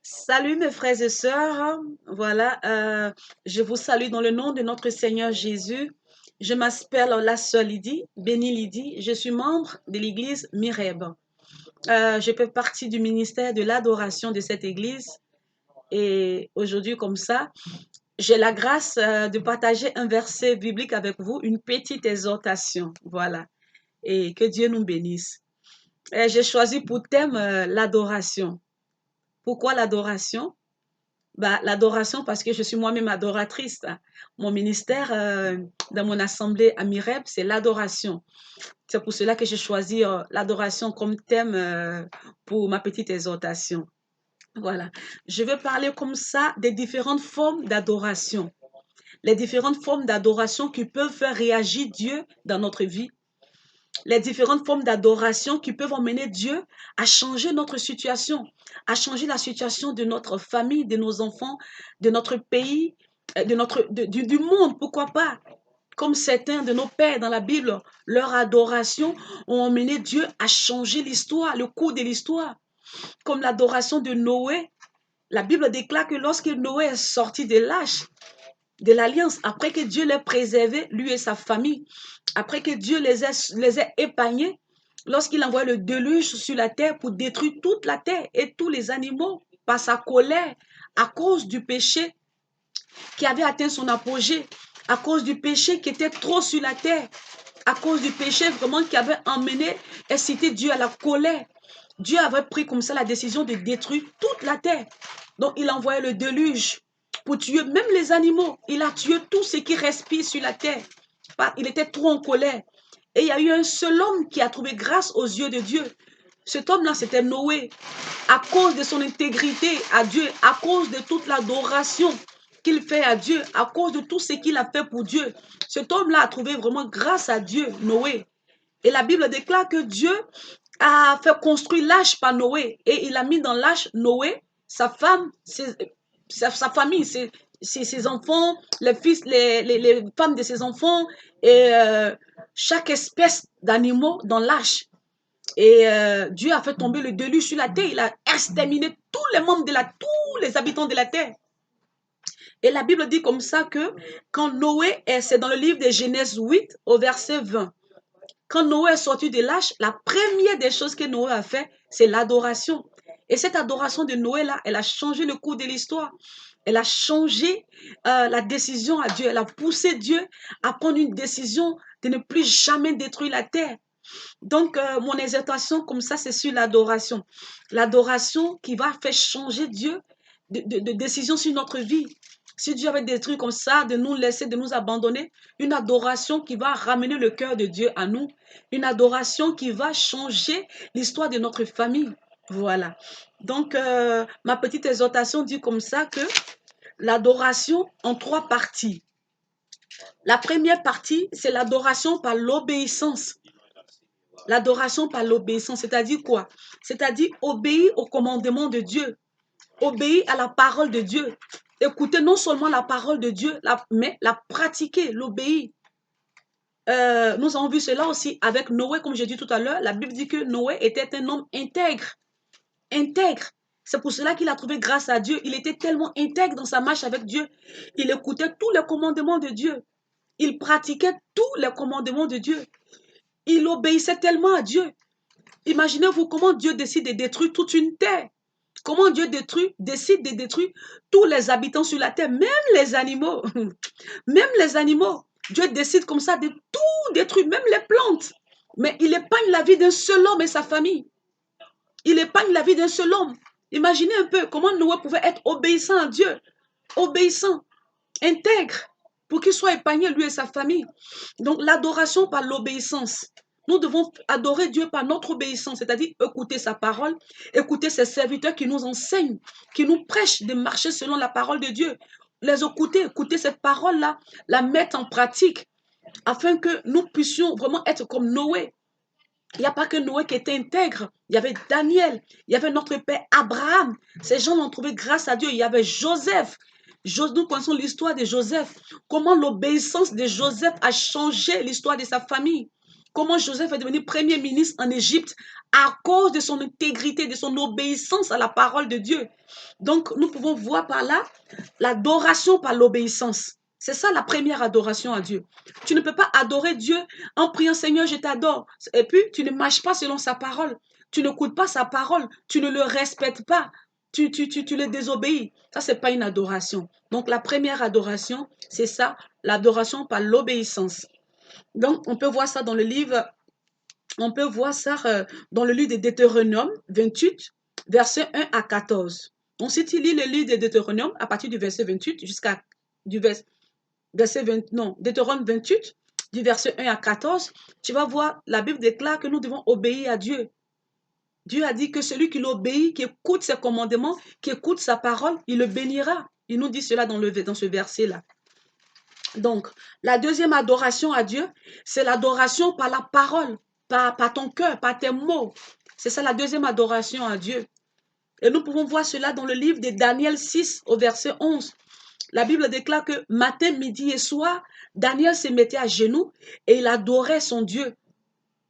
Salut mes frères et sœurs, voilà, je vous salue dans le nom de notre Seigneur Jésus. Je m'appelle la sœur Lydie, bénie Lydie, je suis membre de l'église Mireb. Je fais partie du ministère de l'adoration de cette église et aujourd'hui comme ça, j'ai la grâce de partager un verset biblique avec vous, une petite exhortation, voilà, et que Dieu nous bénisse. J'ai choisi pour thème l'adoration. Pourquoi l'adoration? Bah, l'adoration, parce que je suis moi-même adoratrice. Mon ministère dans mon assemblée à Mireb, c'est l'adoration. C'est pour cela que j'ai choisi l'adoration comme thème pour ma petite exhortation. Voilà. Je vais parler comme ça des différentes formes d'adoration. Les différentes formes d'adoration qui peuvent faire réagir Dieu dans notre vie. Les différentes formes d'adoration qui peuvent emmener Dieu à changer notre situation, à changer la situation de notre famille, de nos enfants, de notre pays, du monde, pourquoi pas. Comme certains de nos pères dans la Bible, leur adoration ont emmené Dieu à changer l'histoire, le cours de l'histoire. Comme l'adoration de Noé. La Bible déclare que lorsque Noé est sorti de l'âge, de l'alliance, après que Dieu l'ait préservé, lui et sa famille, après que Dieu les ait épargnés, lorsqu'il envoie le déluge sur la terre pour détruire toute la terre et tous les animaux par sa colère, à cause du péché qui avait atteint son apogée, à cause du péché qui était trop sur la terre, à cause du péché vraiment qui avait emmené, incité Dieu à la colère. Dieu avait pris comme ça la décision de détruire toute la terre. Donc il a envoyé le déluge pour tuer même les animaux. Il a tué tout ce qui respire sur la terre. Il était trop en colère. Et il y a eu un seul homme qui a trouvé grâce aux yeux de Dieu. Cet homme-là, c'était Noé. À cause de son intégrité à Dieu, à cause de toute l'adoration qu'il fait à Dieu, à cause de tout ce qu'il a fait pour Dieu. Cet homme-là a trouvé vraiment grâce à Dieu, Noé. Et la Bible déclare que Dieu a fait construire l'arche par Noé. Et il a mis dans l'arche Noé, sa femme, sa famille, ses enfants, les fils, les femmes de ses enfants et chaque espèce d'animaux dans l'arche. Et Dieu a fait tomber le déluge sur la terre. Il a exterminé tous les membres tous les habitants de la terre. Et la Bible dit comme ça que quand Noé c'est dans le livre de Genèse 8 au verset 20. Quand Noé est sorti de l'arche, la première des choses que Noé a fait, c'est l'adoration. Et cette adoration de Noé-là, elle a changé le cours de l'histoire. Elle a changé la décision à Dieu. Elle a poussé Dieu à prendre une décision de ne plus jamais détruire la terre. Donc, mon exhortation comme ça, c'est sur l'adoration. L'adoration qui va faire changer Dieu de décision sur notre vie. Si Dieu avait des trucs comme ça, de nous laisser, de nous abandonner, une adoration qui va ramener le cœur de Dieu à nous, une adoration qui va changer l'histoire de notre famille. Voilà. Donc, ma petite exhortation dit comme ça que l'adoration en trois parties. La première partie, c'est l'adoration par l'obéissance. L'adoration par l'obéissance, c'est-à-dire quoi? C'est-à-dire obéir au commandement de Dieu, obéir à la parole de Dieu. Écouter non seulement la parole de Dieu, mais la pratiquer, l'obéir. Nous avons vu cela aussi avec Noé, comme j'ai dit tout à l'heure. La Bible dit que Noé était un homme intègre. Intègre. C'est pour cela qu'il a trouvé grâce à Dieu. Il était tellement intègre dans sa marche avec Dieu. Il écoutait tous les commandements de Dieu. Il pratiquait tous les commandements de Dieu. Il obéissait tellement à Dieu. Imaginez-vous comment Dieu décide de détruire toute une terre. Comment Dieu décide de détruire tous les habitants sur la terre, même les animaux. Même les animaux. Dieu décide comme ça de tout détruire, même les plantes. Mais il épargne la vie d'un seul homme et sa famille. Il épargne la vie d'un seul homme. Imaginez un peu comment Noé pouvait être obéissant à Dieu. Obéissant, intègre, pour qu'il soit épargné, lui et sa famille. Donc l'adoration par l'obéissance. Nous devons adorer Dieu par notre obéissance, c'est-à-dire écouter sa parole, écouter ses serviteurs qui nous enseignent, qui nous prêchent de marcher selon la parole de Dieu. Les écouter cette parole-là, la mettre en pratique, afin que nous puissions vraiment être comme Noé. Il n'y a pas que Noé qui était intègre. Il y avait Daniel, il y avait notre père Abraham. Ces gens l'ont trouvé grâce à Dieu. Il y avait Joseph. Nous connaissons l'histoire de Joseph. Comment l'obéissance de Joseph a changé l'histoire de sa famille. comment Joseph est devenu premier ministre en Égypte à cause de son intégrité, de son obéissance à la parole de Dieu. Donc, nous pouvons voir par là l'adoration par l'obéissance. C'est ça la première adoration à Dieu. Tu ne peux pas adorer Dieu en priant Seigneur, je t'adore. Et puis, tu ne marches pas selon sa parole. Tu n'écoutes pas sa parole. Tu ne le respectes pas. Tu le désobéis. Ça, c'est pas une adoration. Donc, la première adoration, c'est ça, l'adoration par l'obéissance. Donc, on peut voir ça dans le livre, on peut voir ça dans le livre de Deutéronome 28, versets 1 à 14. Donc, si tu lis le livre de Deutéronome à partir du verset 28 jusqu'à du verset 20, non, Deutéronome 28, du verset 1 à 14, tu vas voir, la Bible déclare que nous devons obéir à Dieu. Dieu a dit que celui qui l'obéit, qui écoute ses commandements, qui écoute sa parole, il le bénira. Il nous dit cela dans ce verset-là. Donc, la deuxième adoration à Dieu, c'est l'adoration par la parole, par ton cœur, par tes mots. C'est ça la deuxième adoration à Dieu. Et nous pouvons voir cela dans le livre de Daniel 6 au verset 11. La Bible déclare que matin, midi et soir, Daniel se mettait à genoux et il adorait son Dieu.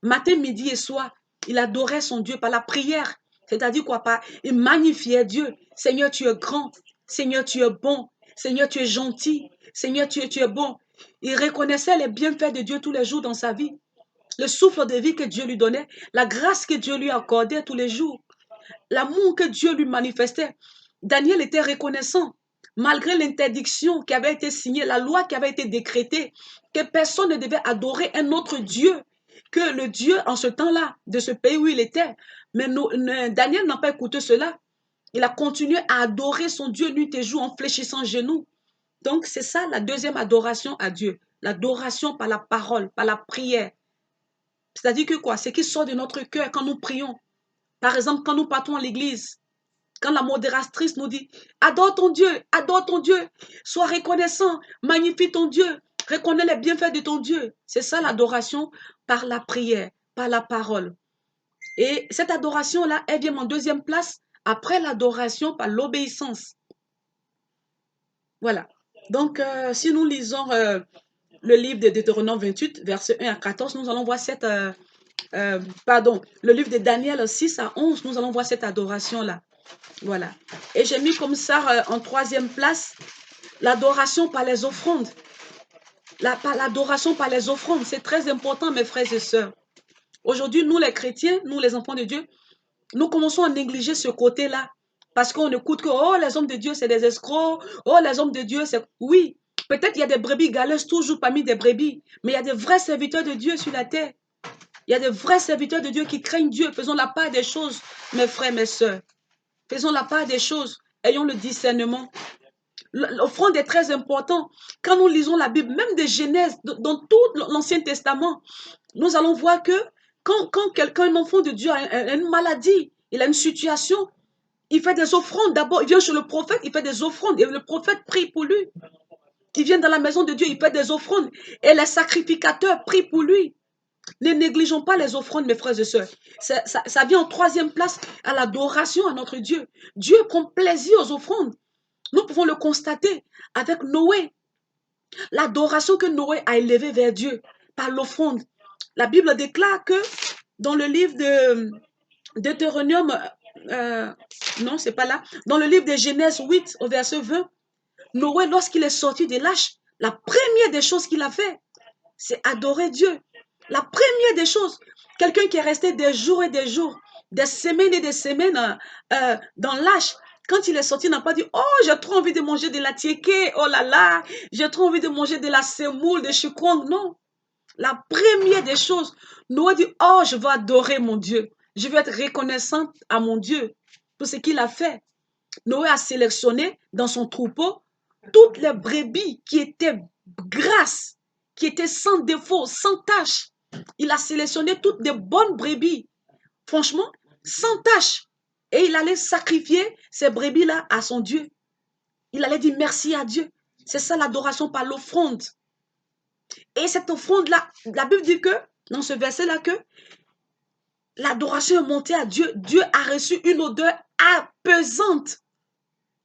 Matin, midi et soir, il adorait son Dieu par la prière. C'est-à-dire quoi? Il magnifiait Dieu. Seigneur, tu es grand. Seigneur, tu es bon. Seigneur, tu es gentil. Seigneur, tu es bon. Il reconnaissait les bienfaits de Dieu tous les jours dans sa vie. Le souffle de vie que Dieu lui donnait, la grâce que Dieu lui accordait tous les jours, l'amour que Dieu lui manifestait. Daniel était reconnaissant, malgré l'interdiction qui avait été signée, la loi qui avait été décrétée, que personne ne devait adorer un autre Dieu que le Dieu en ce temps-là, de ce pays où il était. Mais Daniel n'a pas écouté cela. Il a continué à adorer son Dieu nuit et jour en fléchissant genoux. Donc, c'est ça la deuxième adoration à Dieu. L'adoration par la parole, par la prière. C'est-à-dire que quoi? C'est qui sort de notre cœur quand nous prions. Par exemple, quand nous partons à l'église, quand la modératrice nous dit, adore ton Dieu, sois reconnaissant, magnifie ton Dieu, reconnais les bienfaits de ton Dieu. C'est ça l'adoration par la prière, par la parole. Et cette adoration-là, elle vient en deuxième place après l'adoration par l'obéissance. Voilà. Donc, si nous lisons le livre de Deutéronome 28, versets 1 à 14, nous allons voir le livre de Daniel 6 à 11, nous allons voir cette adoration-là. Voilà. Et j'ai mis comme ça en troisième place l'adoration par les offrandes. L'adoration par les offrandes, c'est très important, mes frères et sœurs. Aujourd'hui, nous les chrétiens, nous les enfants de Dieu, nous commençons à négliger ce côté-là. Parce qu'on écoute que, oh, les hommes de Dieu, c'est des escrocs. Oh, les hommes de Dieu, c'est... Oui, peut-être il y a des brebis galeuses toujours parmi des brebis. Mais il y a des vrais serviteurs de Dieu sur la terre. Il y a des vrais serviteurs de Dieu qui craignent Dieu. Faisons la part des choses, mes frères, mes sœurs. Faisons la part des choses. Ayons le discernement. L'offrande est très important. Quand nous lisons la Bible, même de Genèse, dans tout l'Ancien Testament, nous allons voir que quand quelqu'un, un enfant de Dieu, a une maladie, il a une situation, il fait des offrandes. D'abord, il vient chez le prophète, il fait des offrandes. Et le prophète prie pour lui. Il vient dans la maison de Dieu, il fait des offrandes. Et les sacrificateurs prient pour lui. Ne négligeons pas les offrandes, mes frères et sœurs. Ça vient en troisième place à l'adoration à notre Dieu. Dieu prend plaisir aux offrandes. Nous pouvons le constater avec Noé. L'adoration que Noé a élevée vers Dieu par l'offrande. La Bible déclare que dans le livre de Deutéronome, non, c'est pas là, dans le livre de Genèse 8 au verset 20, Noé, lorsqu'il est sorti de l'arche, la première des choses qu'il a fait, c'est adorer Dieu. La première des choses, quelqu'un qui est resté des jours et des jours, des semaines et des semaines dans l'arche, quand il est sorti, il n'a pas dit, oh, j'ai trop envie de manger de la tiéké, oh là là, j'ai trop envie de manger de la semoule, de chikwang. Non. La première des choses, Noé dit, oh, je veux adorer mon Dieu. Je veux être reconnaissante à mon Dieu pour ce qu'il a fait. Noé a sélectionné dans son troupeau toutes les brebis qui étaient grasses, qui étaient sans défaut, sans tache. Il a sélectionné toutes des bonnes brebis, franchement, sans tache. Et il allait sacrifier ces brebis-là à son Dieu. Il allait dire merci à Dieu. C'est ça l'adoration par l'offrande. Et cette offrande-là, la Bible dit que, dans ce verset-là, que l'adoration est montée à Dieu. Dieu a reçu une odeur apaisante.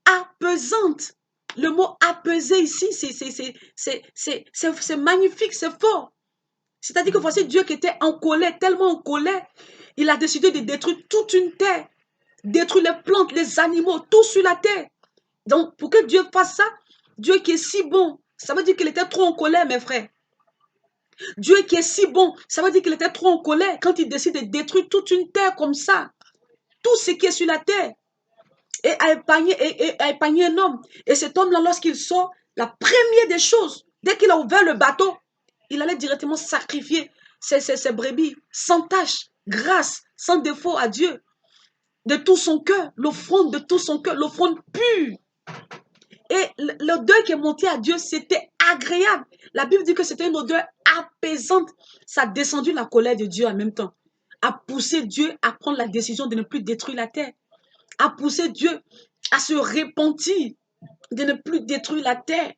Apaisante. Le mot apaiser ici, c'est magnifique, c'est fort. C'est-à-dire que voici Dieu qui était en colère, tellement en colère, il a décidé de détruire toute une terre, détruire les plantes, les animaux, tout sur la terre. Donc, pour que Dieu fasse ça, Dieu qui est si bon, ça veut dire qu'il était trop en colère, mes frères. Dieu qui est si bon, ça veut dire qu'il était trop en colère quand il décide de détruire toute une terre comme ça, tout ce qui est sur la terre, et à épargner un homme. Et cet homme-là, lorsqu'il sort, la première des choses, dès qu'il a ouvert le bateau, il allait directement sacrifier ses brebis, sans tache, grâce, sans défaut à Dieu, de tout son cœur, l'offrande de tout son cœur, l'offrande pure. Et l'odeur qui est montée à Dieu, c'était agréable. La Bible dit que c'était une odeur apaisante. Ça a descendu la colère de Dieu en même temps. A poussé Dieu à prendre la décision de ne plus détruire la terre. A poussé Dieu à se repentir de ne plus détruire la terre.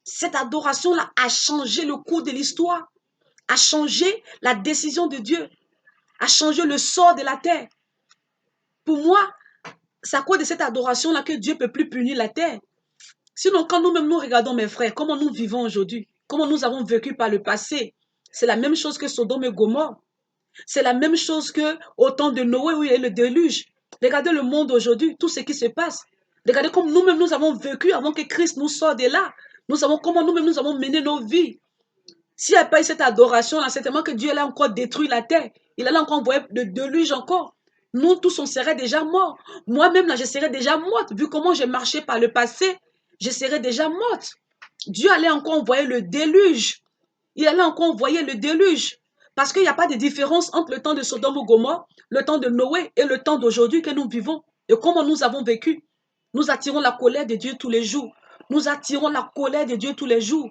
Cette adoration-là a changé le cours de l'histoire, a changé la décision de Dieu, a changé le sort de la terre. Pour moi, c'est à cause de cette adoration-là que Dieu ne peut plus punir la terre. Sinon, quand nous-mêmes nous regardons, mes frères, comment nous vivons aujourd'hui, comment nous avons vécu par le passé, c'est la même chose que Sodome et Gomorrhe. C'est la même chose que au temps de Noé où il y a eu le déluge. Regardez le monde aujourd'hui, tout ce qui se passe. Regardez comme nous-mêmes nous avons vécu avant que Christ nous sorte de là. Nous savons comment nous-mêmes nous avons mené nos vies. S'il n'y a pas eu cette adoration-là, c'est tellement que Dieu allait encore détruire la terre. Il allait encore envoyer le déluge encore. Nous tous, on serait déjà morts. Moi-même, là, je serais déjà morte. Vu comment j'ai marché par le passé, je serais déjà morte. Dieu allait encore envoyer le déluge. Il allait encore envoyer le déluge. Parce qu'il n'y a pas de différence entre le temps de Sodome ou Gomorrhe, le temps de Noé et le temps d'aujourd'hui que nous vivons. Et comment nous avons vécu. Nous attirons la colère de Dieu tous les jours. Nous attirons la colère de Dieu tous les jours.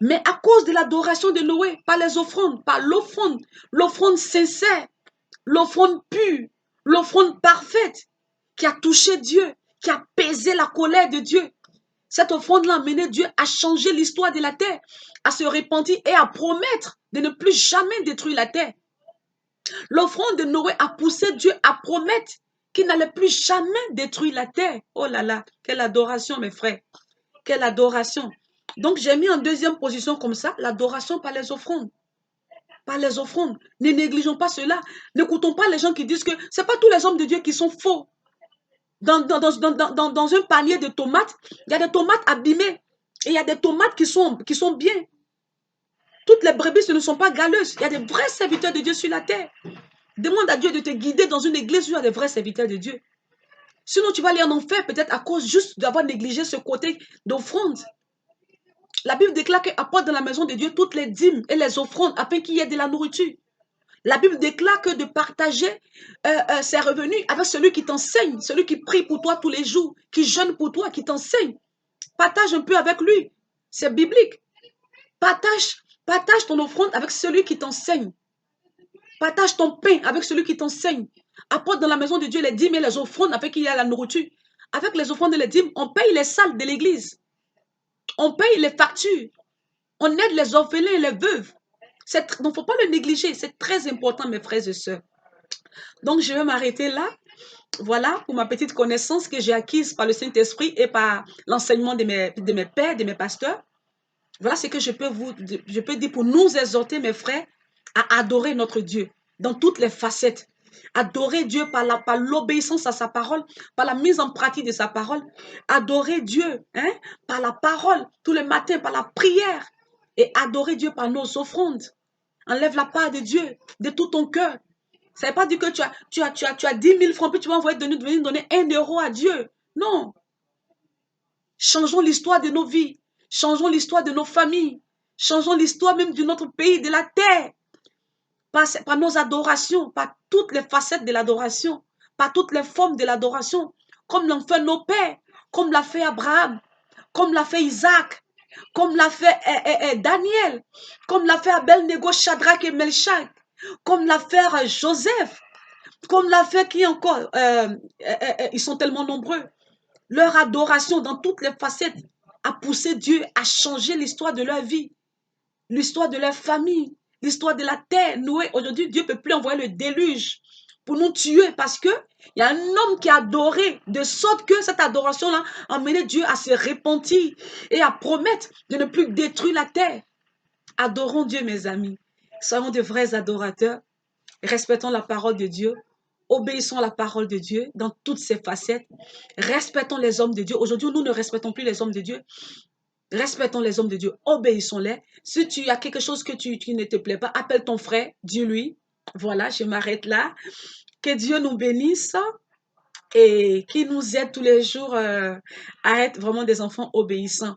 Mais à cause de l'adoration de Noé, par les offrandes, par l'offrande sincère, l'offrande pure, l'offrande parfaite, qui a touché Dieu, qui a pesé la colère de Dieu. Cette offrande-là a mené Dieu à changer l'histoire de la terre, à se repentir et à promettre de ne plus jamais détruire la terre. L'offrande de Noé a poussé Dieu à promettre qu'il n'allait plus jamais détruire la terre. Oh là là, quelle adoration mes frères, quelle adoration. Donc j'ai mis en deuxième position comme ça, l'adoration par les offrandes. Par les offrandes. Ne négligeons pas cela. N'écoutons pas les gens qui disent que ce n'est pas tous les hommes de Dieu qui sont faux. Dans un panier de tomates, il y a des tomates abîmées et il y a des tomates qui sont bien. Toutes les brebis, ce ne sont pas galeuses. Il y a des vrais serviteurs de Dieu sur la terre. Demande à Dieu de te guider dans une église où il y a des vrais serviteurs de Dieu. Sinon, tu vas aller en enfer peut-être à cause juste d'avoir négligé ce côté d'offrande. La Bible déclare qu'apporte dans la maison de Dieu toutes les dîmes et les offrandes afin qu'il y ait de la nourriture. La Bible déclare que de partager ses revenus avec celui qui t'enseigne, celui qui prie pour toi tous les jours, qui jeûne pour toi, qui t'enseigne. Partage un peu avec lui. C'est biblique. Partage ton offrande avec celui qui t'enseigne. Partage ton pain avec celui qui t'enseigne. Apporte dans la maison de Dieu les dîmes et les offrandes afin qu'il y ait la nourriture. Avec les offrandes et les dîmes, on paye les salles de l'église. On paye les factures. On aide les orphelins et les veuves. Donc, il ne faut pas le négliger. C'est très important, mes frères et sœurs. Donc, je vais m'arrêter là. Voilà pour ma petite connaissance que j'ai acquise par le Saint-Esprit et par l'enseignement de mes pères, de mes pasteurs. Voilà ce que je peux dire pour nous exhorter, mes frères, à adorer notre Dieu dans toutes les facettes. Adorer Dieu par l'obéissance à sa parole, par la mise en pratique de sa parole. Adorer Dieu par la parole, tous les matins, par la prière. Et adorer Dieu par nos offrandes. Enlève la part de Dieu de tout ton cœur. Ça ne veut pas dire que tu as 10 000 francs, puis tu vas envoyer venir donner 1 euro à Dieu. Non. Changeons l'histoire de nos vies. Changeons l'histoire de nos familles. Changeons l'histoire même de notre pays, de la terre. Par nos adorations, par toutes les facettes de l'adoration, par toutes les formes de l'adoration, comme l'ont fait nos pères, comme l'a fait Abraham, comme l'a fait Isaac, comme l'a fait Daniel, comme l'a fait Abel-Nego, Shadrach et Melchak, comme l'a fait Joseph, comme l'a fait qui encore, ils sont tellement nombreux. Leur adoration dans toutes les facettes a poussé Dieu à changer l'histoire de leur vie, l'histoire de leur famille, l'histoire de la terre. Noé, aujourd'hui, Dieu ne peut plus envoyer le déluge pour nous tuer parce qu'il y a un homme qui a adoré, de sorte que cette adoration-là a mené Dieu à se repentir et à promettre de ne plus détruire la terre. Adorons Dieu, mes amis. Soyons de vrais adorateurs. Respectons la parole de Dieu. Obéissons à la parole de Dieu dans toutes ses facettes. Respectons les hommes de Dieu. Aujourd'hui, nous ne respectons plus les hommes de Dieu. Respectons les hommes de Dieu. Obéissons-les. Si tu as quelque chose qui ne te plaît pas, appelle ton frère. Dis-lui. Voilà, je m'arrête là. Que Dieu nous bénisse et qu'il nous aide tous les jours à être vraiment des enfants obéissants.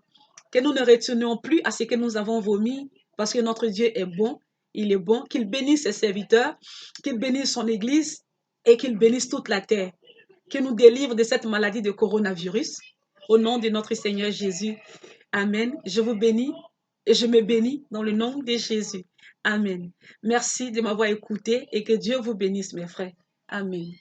Que nous ne retournions plus à ce que nous avons vomi parce que notre Dieu est bon. Il est bon. Qu'il bénisse ses serviteurs, qu'il bénisse son Église et qu'il bénisse toute la terre. Qu'il nous délivre de cette maladie de coronavirus. Au nom de notre Seigneur Jésus. Amen. Je vous bénis et je me bénis dans le nom de Jésus. Amen. Merci de m'avoir écouté et que Dieu vous bénisse, mes frères. Amen.